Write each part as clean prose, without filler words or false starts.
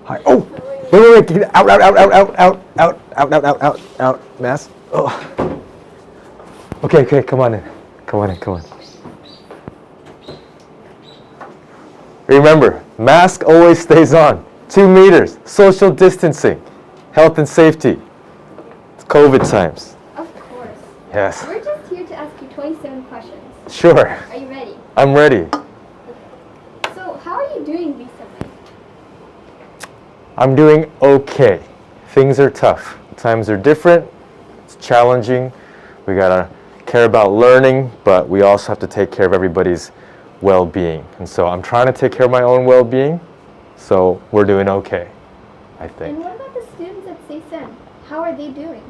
Hi. Oh, wait. Get it. Out. Mask. Oh. Okay. Come on in. Remember, mask always stays on. 2 meters. Social distancing. Health and safety. It's COVID times. Of course. Yes. We're just here to ask you 27 questions. Sure. Are you ready? I'm ready. So, how are you doing recently? I'm doing okay. Things are tough. Times are different. It's challenging. We gotta care about learning, but we also have to take care of everybody's well-being. And so I'm trying to take care of my own well-being, so we're doing okay, I think. And what about the students at Seisen? How are they doing?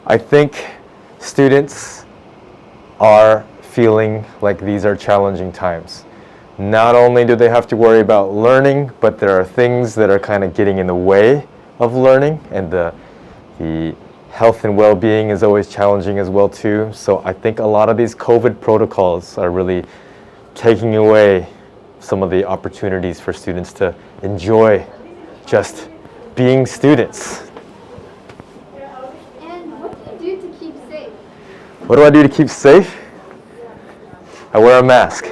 I think students are feeling like these are challenging times. Not only do they have to worry about learning, but there are things that are kind of getting in the way of learning, and the health and well-being is always challenging as well too. So I think a lot of these COVID protocols are really taking away some of the opportunities for students to enjoy just being students. And what do you do to keep safe? What do I do to keep safe? I wear a mask.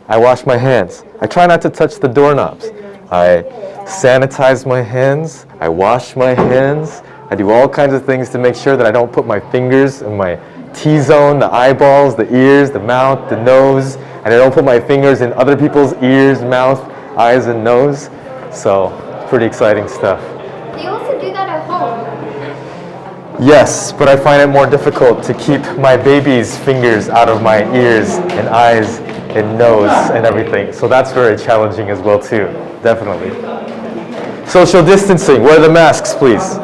I wash my hands. I try not to touch the doorknobs. I sanitize my hands. I wash my hands. I do all kinds of things to make sure that I don't put my fingers in my T-zone, the eyeballs, the ears, the mouth, the nose, and I don't put my fingers in other people's ears, mouth, eyes, and nose. So, pretty exciting stuff. Do you also do that at home? Yes, but I find it more difficult to keep my baby's fingers out of my ears and eyes and nose and everything. So that's very challenging as well too, definitely. Social distancing, wear the masks, please.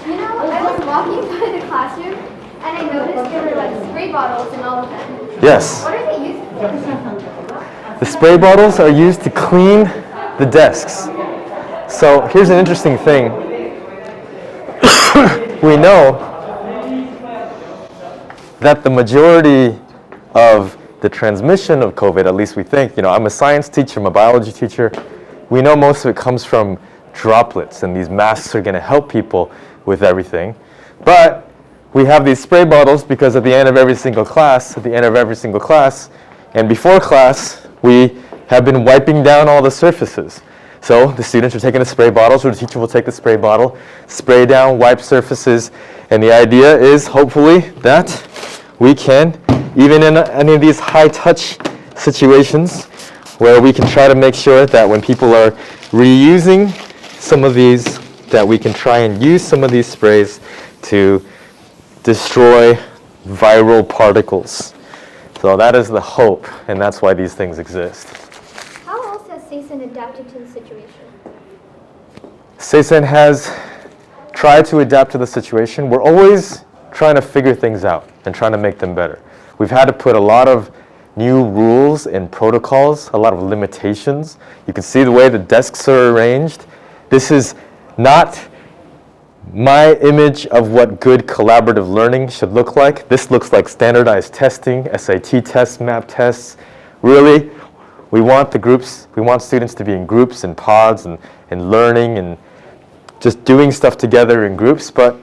You know, I was walking by the classroom and I noticed there were like spray bottles in all of them. Yes. What are they used for? The spray bottles are used to clean the desks. So here's an interesting thing. We know that the majority of the transmission of COVID, at least we think, I'm a science teacher, I'm a biology teacher, we know most of it comes from droplets, and these masks are going to help people with everything. But we have these spray bottles because at the end of every single class, and before class, we have been wiping down all the surfaces. So the students are taking the spray bottles, or the teacher will take the spray bottle, spray down, wipe surfaces, and the idea is hopefully that we can, even in any of these high-touch situations, where we can try to make sure that when people are reusing some of these, that we can try and use some of these sprays to destroy viral particles. So that is the hope, and that's why these things exist. How else has Seisen adapted to the situation? Seisen has tried to adapt to the situation. We're always trying to figure things out and trying to make them better. We've had to put a lot of new rules and protocols, a lot of limitations. You can see the way the desks are arranged. This is not my image of what good collaborative learning should look like. This looks like standardized testing, SAT tests, MAP tests. Really, we want students to be in groups and pods and learning and just doing stuff together in groups, but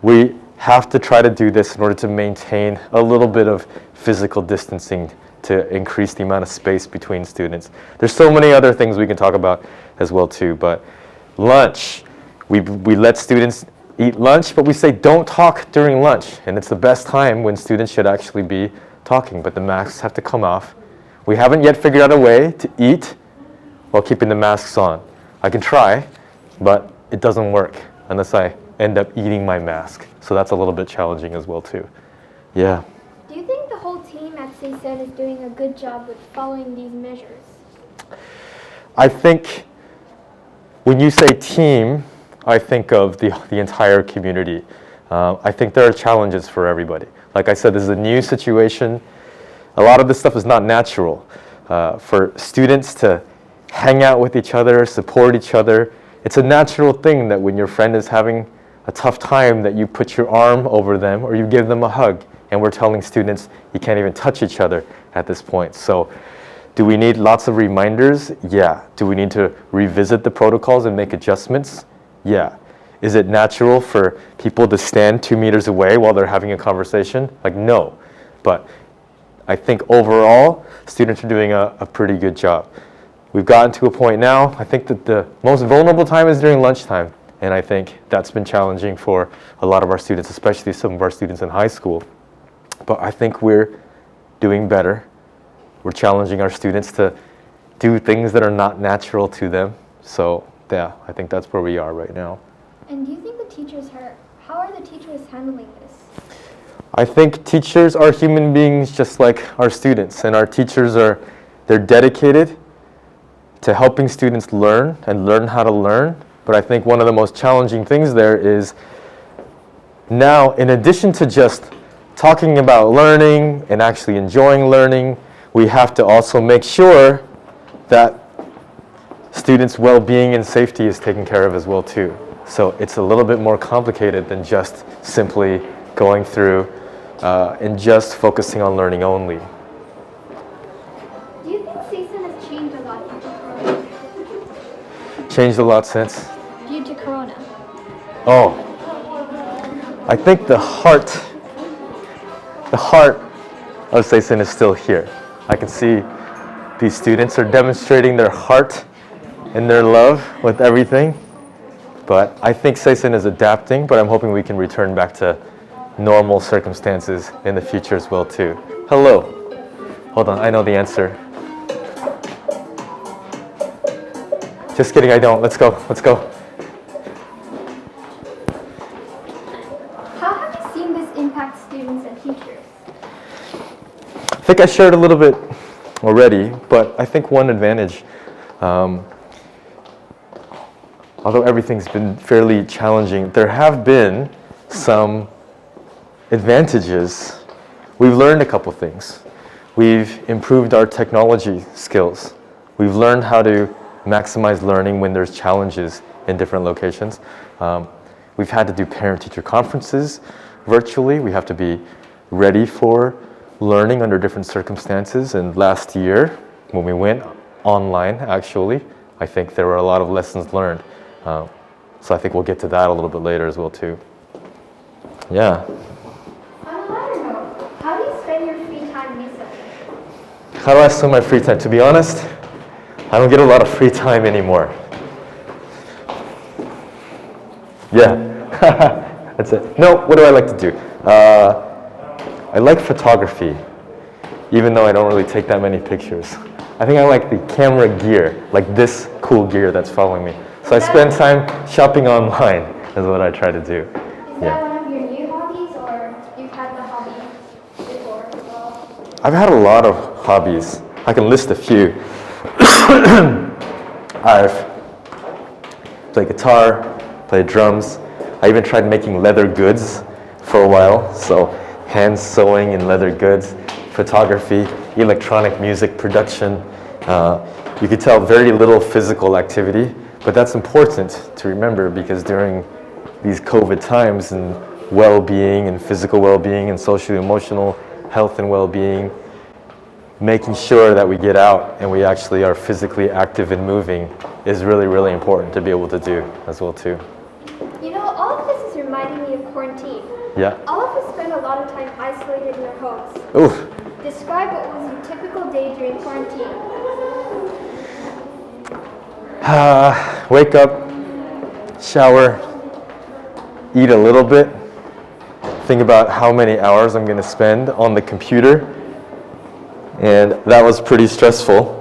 we have to try to do this in order to maintain a little bit of physical distancing to increase the amount of space between students. There's so many other things we can talk about as well too, but lunch, we let students eat lunch, but we say don't talk during lunch, and it's the best time when students should actually be talking, but the masks have to come off. We haven't yet figured out a way to eat while keeping the masks on. I can try, but it doesn't work unless I end up eating my mask. So that's a little bit challenging as well too. Yeah. Do you think the whole team at Seisen is doing a good job with following these measures? I think when you say team, I think of the entire community. I think there are challenges for everybody. Like I said, this is a new situation. A lot of this stuff is not natural. For students to hang out with each other, support each other, it's a natural thing that when your friend is having a tough time that you put your arm over them or you give them a hug. And we're telling students you can't even touch each other at this point. So do we need lots of reminders? Yeah. Do we need to revisit the protocols and make adjustments? Yeah. Is it natural for people to stand 2 meters away while they're having a conversation? Like, no. But I think overall, students are doing a pretty good job. We've gotten to a point now, I think that the most vulnerable time is during lunchtime. And I think that's been challenging for a lot of our students, especially some of our students in high school. But I think we're doing better. We're challenging our students to do things that are not natural to them. So yeah, I think that's where we are right now. And do you think how are the teachers handling this? I think teachers are human beings just like our students, and our teachers they're dedicated to helping students learn and learn how to learn. But I think one of the most challenging things there is now, in addition to just talking about learning and actually enjoying learning, we have to also make sure that students' well-being and safety is taken care of as well too. So it's a little bit more complicated than just simply going through and just focusing on learning only. Do you think Seisen has changed a lot due to Corona? Changed a lot since? Due to Corona. Oh, I think the heart of Seisen is still here. I can see these students are demonstrating their heart and their love with everything. But I think Seisen is adapting, but I'm hoping we can return back to normal circumstances in the future as well too. Hello. Hold on, I know the answer. Just kidding, I don't. Let's go. How have you seen this impact students and teachers? I think I shared a little bit already, but I think one advantage, although everything's been fairly challenging, there have been some advantages. We've learned a couple things. We've improved our technology skills. We've learned how to maximize learning when there's challenges in different locations. We've had to do parent-teacher conferences virtually. We have to be ready for learning under different circumstances. And last year, when we went online, actually, I think there were a lot of lessons learned. So I think we'll get to that a little bit later as well too. Yeah. On a lighter note, how do you spend your free time recently? How do I spend my free time? To be honest, I don't get a lot of free time anymore. Yeah, that's it. No, what do I like to do? I like photography, even though I don't really take that many pictures. I think I like the camera gear, like this cool gear that's following me. So I spend time shopping online, is what I try to do. Is that one of your new hobbies, or you've had the hobby before as well? I've had a lot of hobbies. I can list a few. I've played guitar, played drums. I even tried making leather goods for a while. So hand sewing and leather goods, photography, electronic music production. You could tell very little physical activity, but that's important to remember because during these COVID times and well-being and physical well-being and social-emotional health and well-being, making sure that we get out and we actually are physically active and moving is really, really important to be able to do as well too. You know, all of this is reminding me of quarantine. Yeah. All of us spend a lot of time isolated in our homes. Ooh. Describe what was your typical day during quarantine. Wake up, shower, eat a little bit, think about how many hours I'm going to spend on the computer, and that was pretty stressful.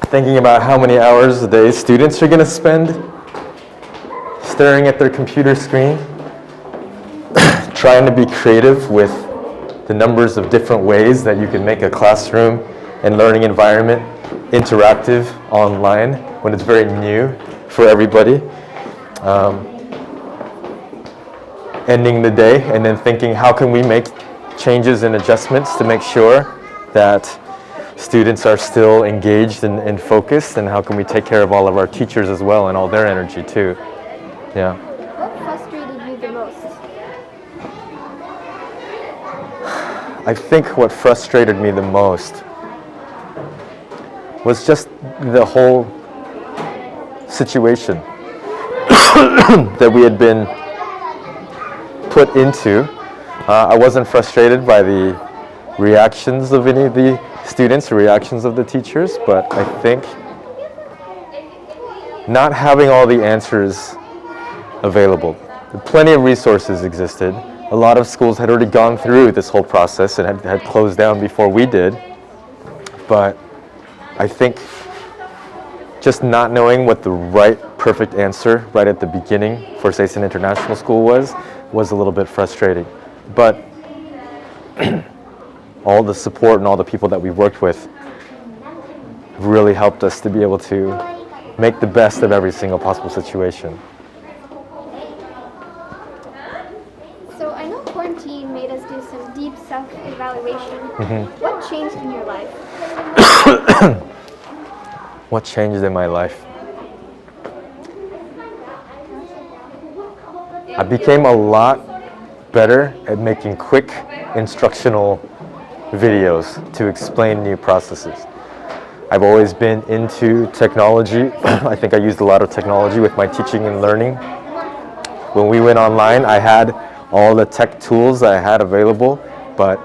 Thinking about how many hours a day students are going to spend staring at their computer screen, trying to be creative with the numbers of different ways that you can make a classroom and learning environment interactive online when it's very new for everybody. Ending the day and then thinking how can we make changes and adjustments to make sure that students are still engaged and focused, and how can we take care of all of our teachers as well and all their energy too. Yeah. What frustrated you I think what frustrated me the most was just the whole situation that we had been put into. I wasn't frustrated by the reactions of any of the students, the reactions of the teachers, but I think not having all the answers available. Plenty of resources existed. A lot of schools had already gone through this whole process and had closed down before we did. But I think just not knowing what the right perfect answer right at the beginning for Seisen International School was a little bit frustrating. But all the support and all the people that we worked with really helped us to be able to make the best of every single possible situation. So I know quarantine made us do some deep self-evaluation. What changed in your life? What changed in my life? I became a lot better at making quick instructional videos to explain new processes. I've always been into technology. I think I used a lot of technology with my teaching and learning. When we went online, I had all the tech tools I had available, but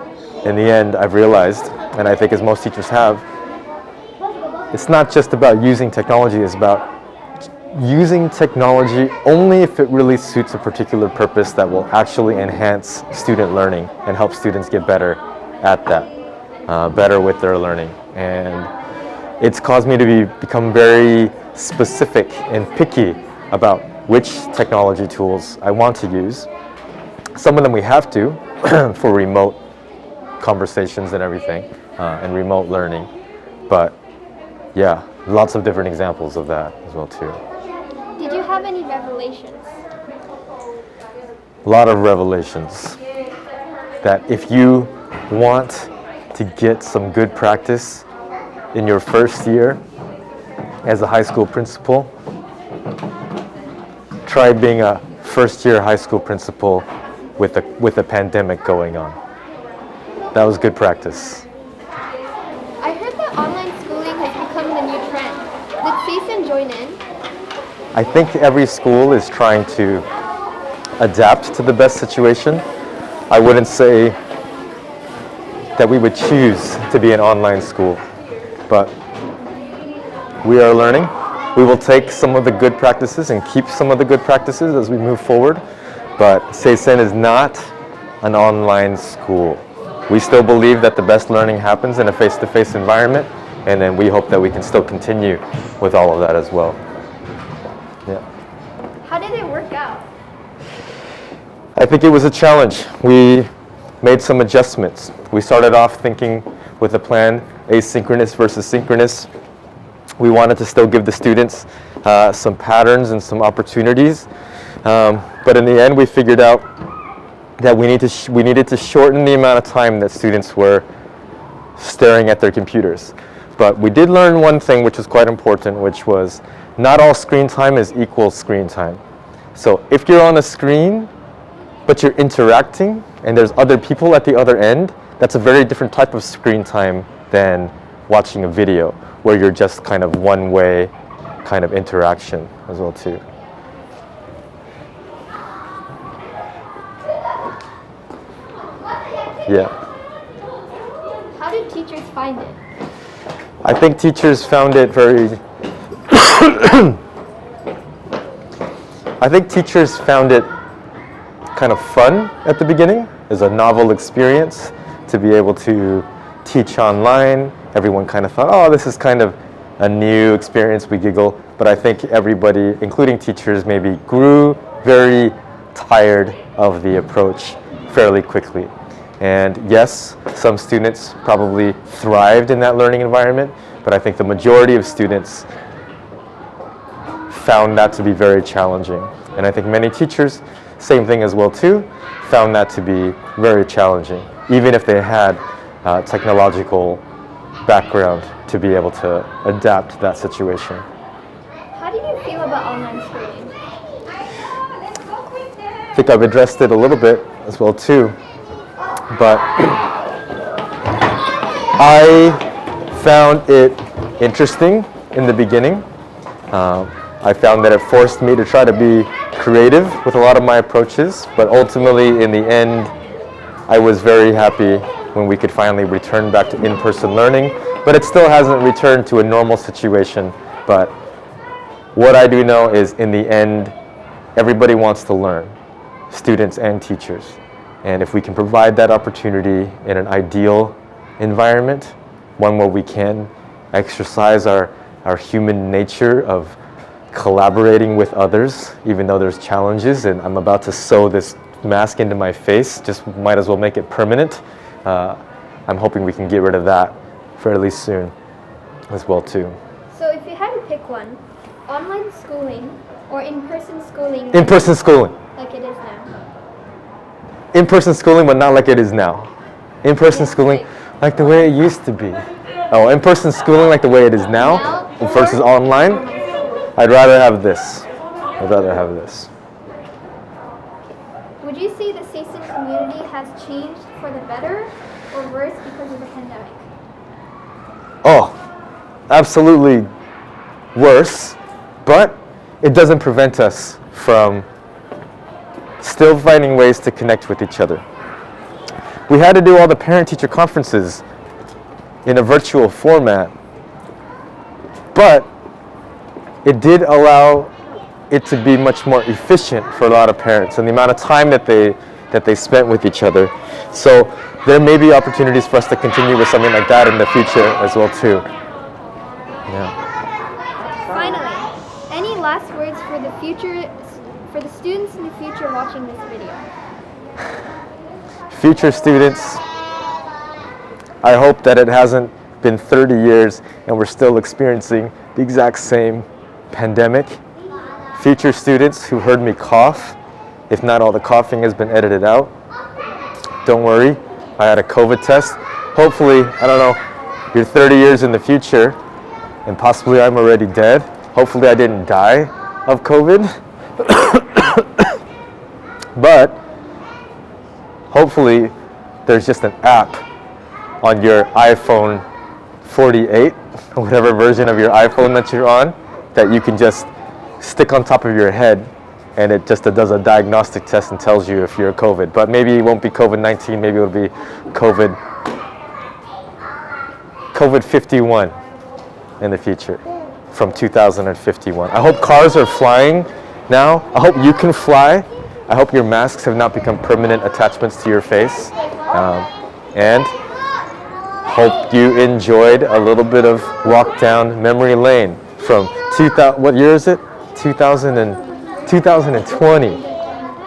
in the end, I've realized, and I think as most teachers have, it's not just about using technology, it's about using technology only if it really suits a particular purpose that will actually enhance student learning and help students get better at that, better with their learning. And it's caused me to become very specific and picky about which technology tools I want to use. Some of them we have to for remote conversations and everything, and remote learning. But yeah, lots of different examples of that as well too. Did you have any revelations? A lot of revelations that if you want to get some good practice in your first year as a high school principal, try being a first-year high school principal with a pandemic going on. That was good practice. I heard that online schooling has become the new trend. Did Seisen join in? I think every school is trying to adapt to the best situation. I wouldn't say that we would choose to be an online school, but we are learning. We will take some of the good practices and keep some of the good practices as we move forward, but Seisen is not an online school. We still believe that the best learning happens in a face-to-face environment, and then we hope that we can still continue with all of that as well. Yeah. How did it work out? I think it was a challenge. We made some adjustments. We started off thinking with a plan, asynchronous versus synchronous. We wanted to still give the students some patterns and some opportunities, but in the end we figured out that we needed to shorten the amount of time that students were staring at their computers. But we did learn one thing which was quite important, which was not all screen time is equal screen time. So if you're on a screen, but you're interacting and there's other people at the other end, that's a very different type of screen time than watching a video where you're just kind of one-way kind of interaction as well too. Yeah. How did teachers find it? I think teachers found it I think teachers found it kind of fun at the beginning. As a novel experience to be able to teach online. Everyone kind of thought, oh, this is kind of a new experience, we giggle. But I think everybody, including teachers, maybe grew very tired of the approach fairly quickly. And yes, some students probably thrived in that learning environment, but I think the majority of students found that to be very challenging. And I think many teachers, same thing as well too, found that to be very challenging, even if they had technological background to be able to adapt to that situation. How do you feel about online schooling? I think I've addressed it a little bit as well too, but I found it interesting in the beginning. I found that it forced me to try to be creative with a lot of my approaches, but ultimately in the end, I was very happy when we could finally return back to in-person learning, but it still hasn't returned to a normal situation. But what I do know is in the end, everybody wants to learn, students and teachers. And if we can provide that opportunity in an ideal environment, one where we can exercise our human nature of collaborating with others, even though there's challenges, and I'm about to sew this mask into my face, just might as well make it permanent. I'm hoping we can get rid of that fairly soon as well too. So if you had to pick one, online schooling or in-person schooling? In-person schooling. Like it is now. In-person schooling, but not like it is now. In-person schooling, like the way it used to be. Oh, in-person schooling like the way it is now versus online? I'd rather have this. I'd rather have this. Would you say the Seisen community has changed for the better or worse because of the pandemic? Oh, absolutely worse, but it doesn't prevent us from still finding ways to connect with each other. We had to do all the parent-teacher conferences in a virtual format, but it did allow it to be much more efficient for a lot of parents and the amount of time that they spent with each other. So there may be opportunities for us to continue with something like that in the future as well too. Yeah. Finally, any last words for the future, for the students in the future watching this video? Future students, I hope that it hasn't been 30 years and we're still experiencing the exact same pandemic. Future students who heard me cough, if not all the coughing has been edited out, don't worry, I had a COVID test. Hopefully, I don't know, you're 30 years in the future and possibly I'm already dead. Hopefully I didn't die of COVID. But hopefully there's just an app on your iPhone 48, or whatever version of your iPhone that you're on, that you can just stick on top of your head and it just does a diagnostic test and tells you if you're COVID. But maybe it won't be COVID-19, maybe it'll be COVID-51 in the future, from 2051. I hope cars are flying now. I hope you can fly. I hope your masks have not become permanent attachments to your face. And hope you enjoyed a little bit of walk down memory lane from what year is it? 2020.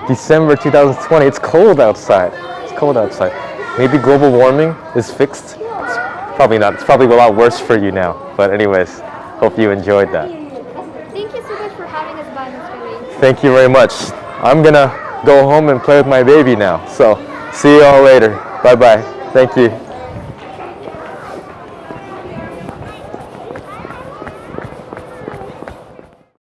December 2020. It's cold outside. It's cold outside. Maybe global warming is fixed. It's probably not. It's probably a lot worse for you now. But anyways, hope you enjoyed that. Thank you so much for having us by, Mr. Lee. Thank you very much. I'm gonna go home and play with my baby now. So see you all later. Bye bye. Thank you.